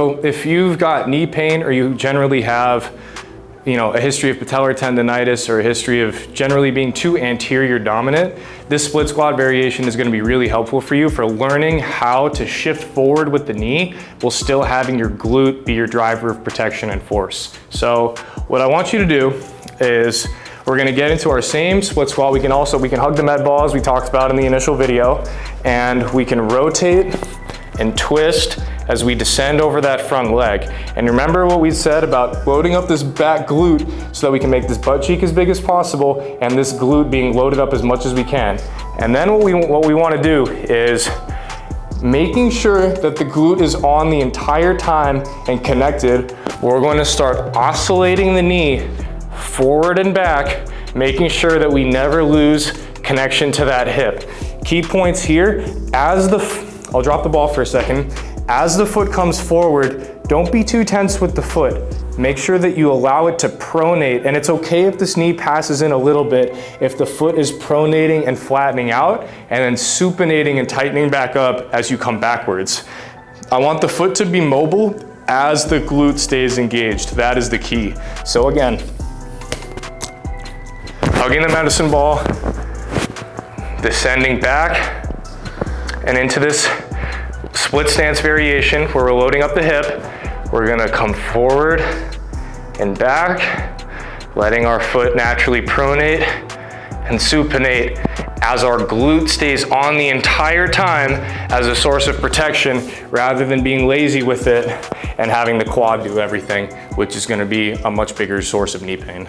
So if you've got knee pain or you generally have a history of patellar tendonitis or a history of generally being too anterior dominant, this split squat variation is going to be really helpful for you for learning how to shift forward with the knee while still having your glute be your driver of protection and force. So what I want you to do is we're going to get into our same split squat. We can hug the med ball as we talked about in the initial video, and we can rotate and twist as we descend over that front leg. And remember what we said about loading up this back glute so that we can make this butt cheek as big as possible and this glute being loaded up as much as we can. And then what we want to do is making sure that the glute is on the entire time and connected. We're going to start oscillating the knee forward and back, making sure that we never lose connection to that hip. Key points here, I'll drop the ball for a second. As the foot comes forward, don't be too tense with the foot. Make sure that you allow it to pronate, and it's okay if this knee passes in a little bit if the foot is pronating and flattening out and then supinating and tightening back up as you come backwards. I want the foot to be mobile as the glute stays engaged. That is the key. So again, hugging the medicine ball, descending back, and into this split stance variation where we're loading up the hip. We're gonna come forward and back, letting our foot naturally pronate and supinate as our glute stays on the entire time as a source of protection rather than being lazy with it and having the quad do everything, which is gonna be a much bigger source of knee pain.